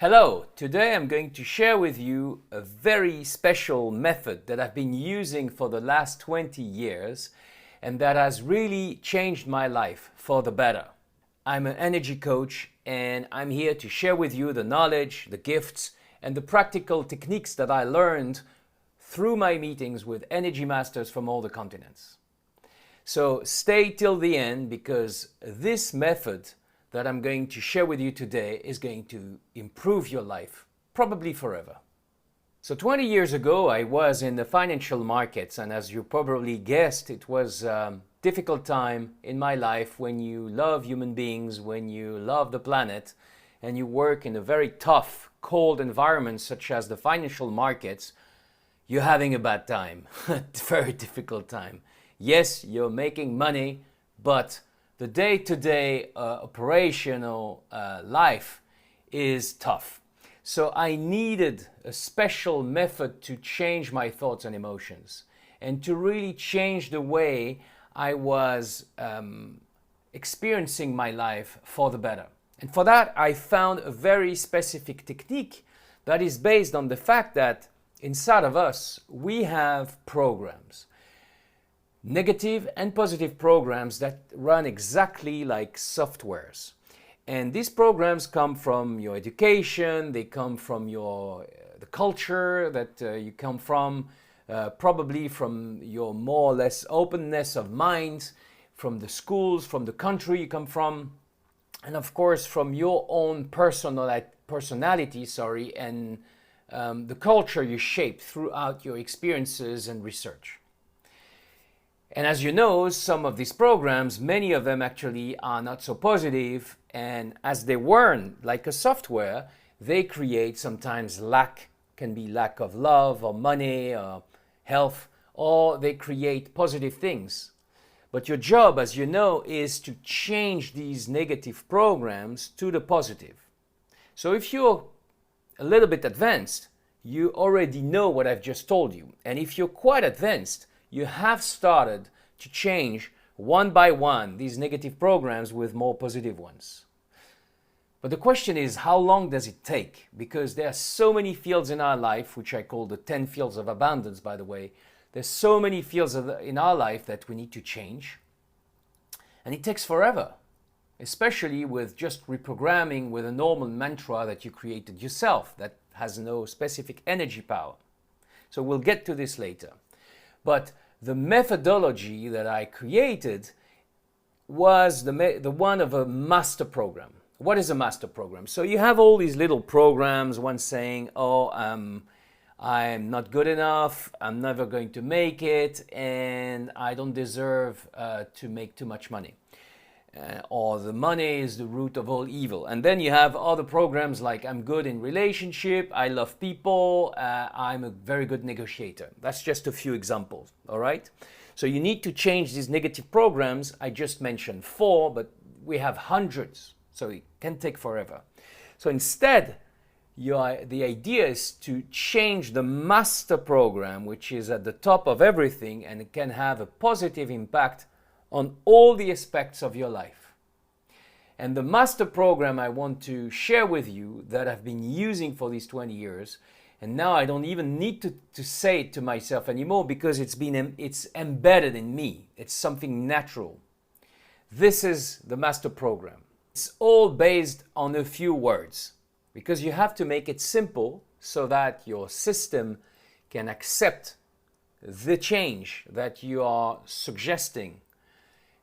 Hello, today I'm going to share with you a very special method that I've been using for the last 20 years and that has really changed my life for the better. I'm an energy coach and I'm here to share with you the knowledge, the gifts, and the practical techniques that I learned through my meetings with energy masters from all the continents. So stay till the end because this method that I'm going to share with you today is going to improve your life, probably forever. So 20 years ago, I was in the financial markets, and as you probably guessed, it was a difficult time in my life when you love human beings, when you love the planet, and you work in a very tough, cold environment such as the financial markets. You're having a bad time, a very difficult time. Yes, you're making money, but the day-to-day operational life is tough. So I needed a special method to change my thoughts and emotions and to really change the way I was experiencing my life for the better. And for that, I found a very specific technique that is based on the fact that inside of us, we have programs. Negative and positive programs that run exactly like softwares. And these programs come from your education, they come from the culture that you come from, probably from your more or less openness of mind, from the schools, from the country you come from, and of course from your own personality, and the culture you shape throughout your experiences and research. And as you know, some of these programs, many of them actually are not so positive, and as they weren't like a software, they create sometimes can be lack of love or money or health, or they create positive things. But your job, as you know, is to change these negative programs to the positive. So if you're a little bit advanced, you already know what I've just told you. And if you're quite advanced, you have started to change one by one these negative programs with more positive ones. But the question is, how long does it take? Because there are so many fields in our life, which I call the 10 fields of abundance, by the way. There's so many fields in our life that we need to change. And it takes forever, especially with just reprogramming with a normal mantra that you created yourself that has no specific energy power. So we'll get to this later. But the methodology that I created was the one of a master program. What is a master program? So you have all these little programs, one saying, I'm not good enough, I'm never going to make it, and I don't deserve to make too much money. Or the money is the root of all evil. And then you have other programs like I'm good in relationship, I love people, I'm a very good negotiator. That's just a few examples, all right? So you need to change these negative programs. I just mentioned 4, but we have hundreds, so it can take forever. So instead, the idea is to change the master program, which is at the top of everything, and it can have a positive impact on all the aspects of your life. And the master program I want to share with you that I've been using for these 20 years, and now I don't even need to say it to myself anymore because it's embedded in me. It's something natural. This is the master program. It's all based on a few words because you have to make it simple so that your system can accept the change that you are suggesting.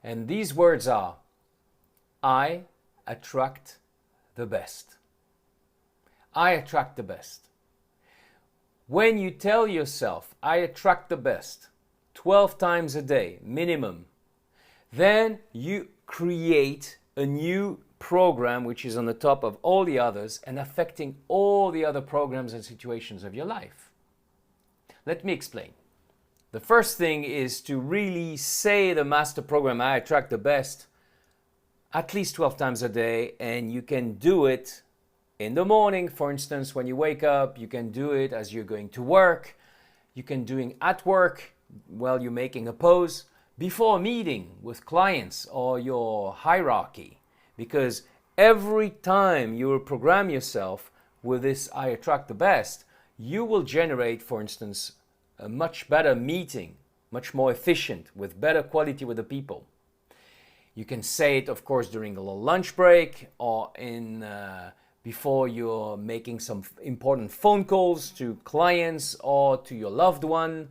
And these words are, I attract the best. I attract the best. When you tell yourself, I attract the best, 12 times a day, minimum, then you create a new program which is on the top of all the others and affecting all the other programs and situations of your life. Let me explain. The first thing is to really say the master program, I attract the best, at least 12 times a day, and you can do it in the morning, for instance, when you wake up. You can do it as you're going to work. You can do it at work while you're making a pose, before a meeting with clients or your hierarchy, because every time you will program yourself with this I attract the best, you will generate, for instance, a much better meeting, much more efficient, with better quality with the people. You can say it, of course, during a little lunch break or before you're making some important phone calls to clients or to your loved one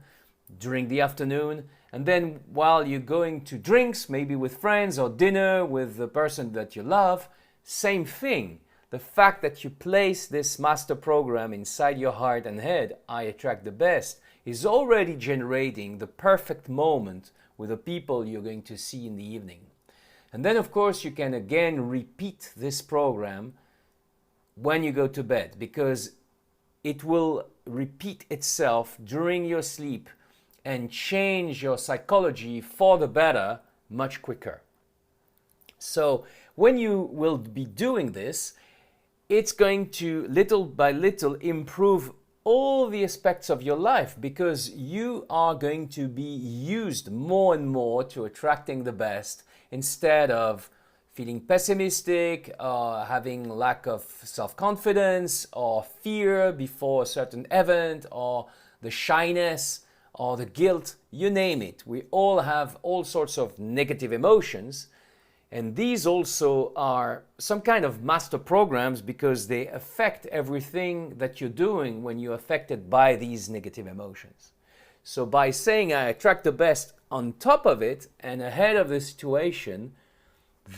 during the afternoon. And then while you're going to drinks, maybe with friends or dinner with the person that you love, same thing. The fact that you place this master program inside your heart and head, I attract the best, is already generating the perfect moment with the people you're going to see in the evening. And then, of course, you can again repeat this program when you go to bed, because it will repeat itself during your sleep and change your psychology for the better much quicker. So when you will be doing this, it's going to little by little improve all the aspects of your life, because you are going to be used more and more to attracting the best, instead of feeling pessimistic, having lack of self-confidence, or fear before a certain event, or the shyness, or the guilt, you name it. We all have all sorts of negative emotions, and these also are some kind of master programs, because they affect everything that you're doing when you're affected by these negative emotions. So by saying I attract the best on top of it and ahead of the situation,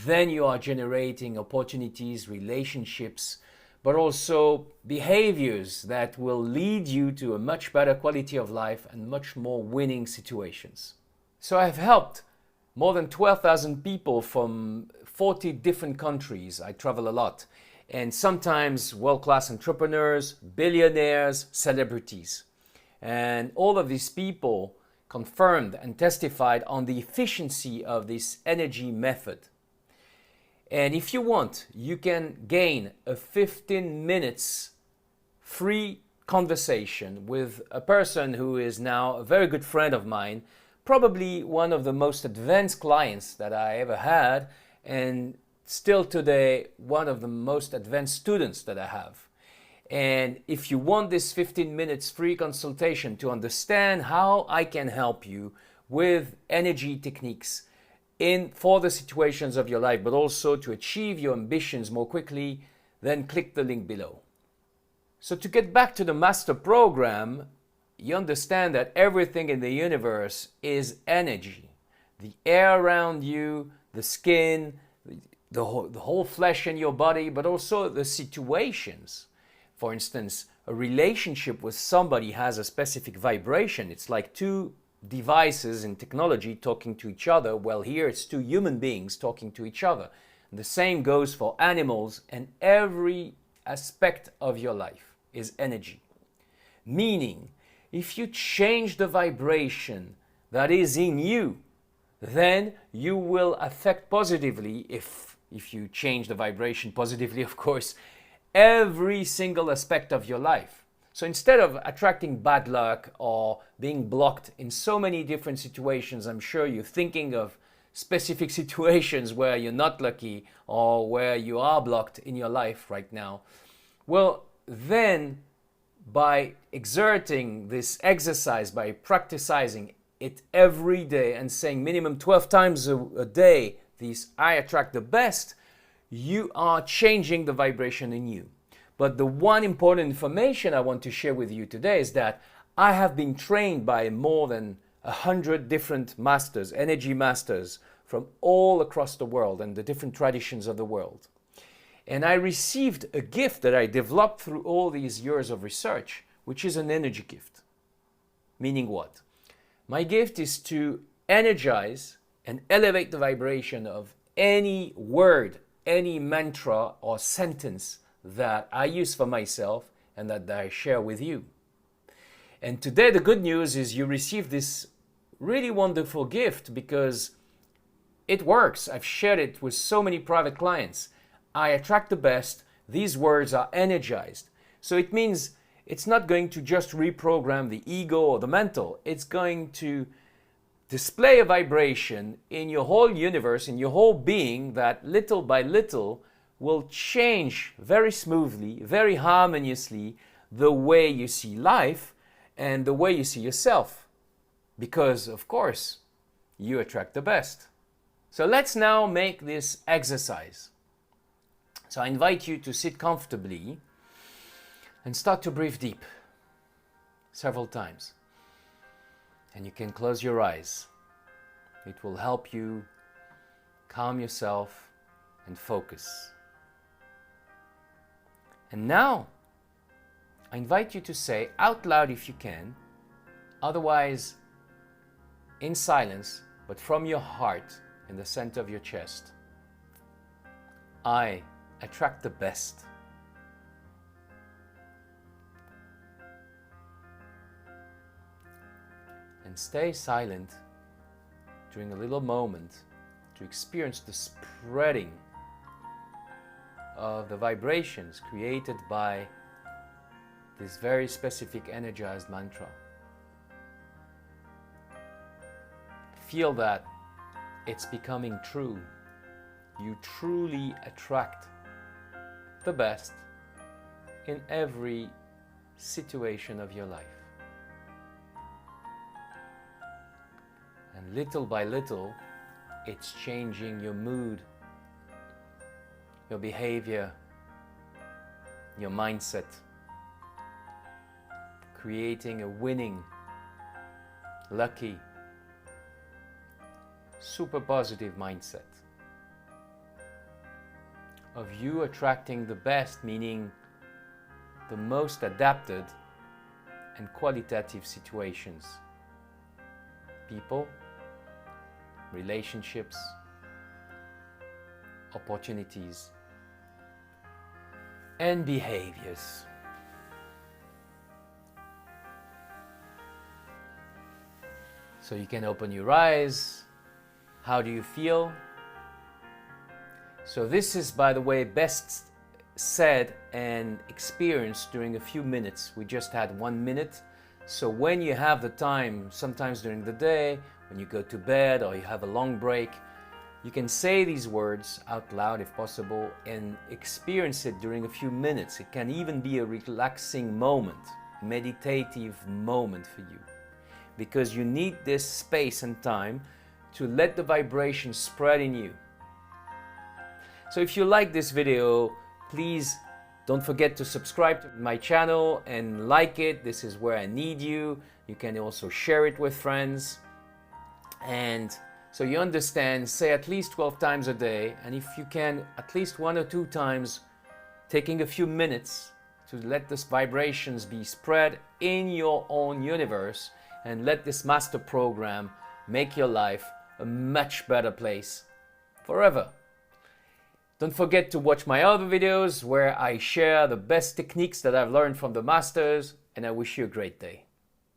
then you are generating opportunities, relationships, but also behaviors that will lead you to a much better quality of life and much more winning situations. So I've helped more than 12,000 people from 40 different countries. I travel a lot. And sometimes world-class entrepreneurs, billionaires, celebrities. And all of these people confirmed and testified on the efficiency of this energy method. And if you want, you can gain a 15 minutes free conversation with a person who is now a very good friend of mine, probably one of the most advanced clients that I ever had, and still today one of the most advanced students that I have. And if you want this 15 minutes free consultation to understand how I can help you with energy techniques for the situations of your life, but also to achieve your ambitions more quickly, then click the link below. So to get back to the master program, you understand that everything in the universe is energy. The air around you, the skin, the whole flesh in your body, but also the situations. For instance, a relationship with somebody has a specific vibration. It's like two devices in technology talking to each other. Well, here it's two human beings talking to each other. And the same goes for animals, and every aspect of your life is energy. Meaning, if you change the vibration that is in you, then you will affect positively, if you change the vibration positively, of course, every single aspect of your life. So instead of attracting bad luck or being blocked in so many different situations, I'm sure you're thinking of specific situations where you're not lucky or where you are blocked in your life right now. Well, then by exerting this exercise, by practicing it every day and saying minimum 12 times a day, these I attract the best, you are changing the vibration in you. But the one important information I want to share with you today is that I have been trained by more than 100 different masters, energy masters from all across the world and the different traditions of the world. And I received a gift that I developed through all these years of research, which is an energy gift. Meaning what? My gift is to energize and elevate the vibration of any word, any mantra or sentence that I use for myself and that I share with you. And today the good news is you received this really wonderful gift because it works. I've shared it with so many private clients. I attract the best. These words are energized. So it means it's not going to just reprogram the ego or the mental. It's going to display a vibration in your whole universe, in your whole being, that little by little will change very smoothly, very harmoniously the way you see life and the way you see yourself. Because, of course, you attract the best. So let's now make this exercise. So I invite you to sit comfortably and start to breathe deep several times. And you can close your eyes. It will help you calm yourself and focus. And now, I invite you to say out loud if you can, otherwise in silence, but from your heart in the center of your chest. I attract the best. And stay silent during a little moment to experience the spreading of the vibrations created by this very specific energized mantra. Feel that it's becoming true. You truly attract the best in every situation of your life. And little by little, it's changing your mood, your behavior, your mindset, creating a winning, lucky, super positive mindset of you attracting the best, meaning the most adapted and qualitative situations, people, relationships, opportunities, and behaviors. So you can open your eyes. How do you feel? So this is, by the way, best said and experienced during a few minutes. We just had 1 minute. So when you have the time, sometimes during the day, when you go to bed or you have a long break, you can say these words out loud if possible and experience it during a few minutes. It can even be a relaxing moment, meditative moment for you, because you need this space and time to let the vibration spread in you. So if you like this video, please don't forget to subscribe to my channel and like it. This is where I need you. You can also share it with friends. And so you understand, say at least 12 times a day, and if you can, at least 1 or 2 times, taking a few minutes to let these vibrations be spread in your own universe and let this master program make your life a much better place forever. Don't forget to watch my other videos where I share the best techniques that I've learned from the masters, and I wish you a great day.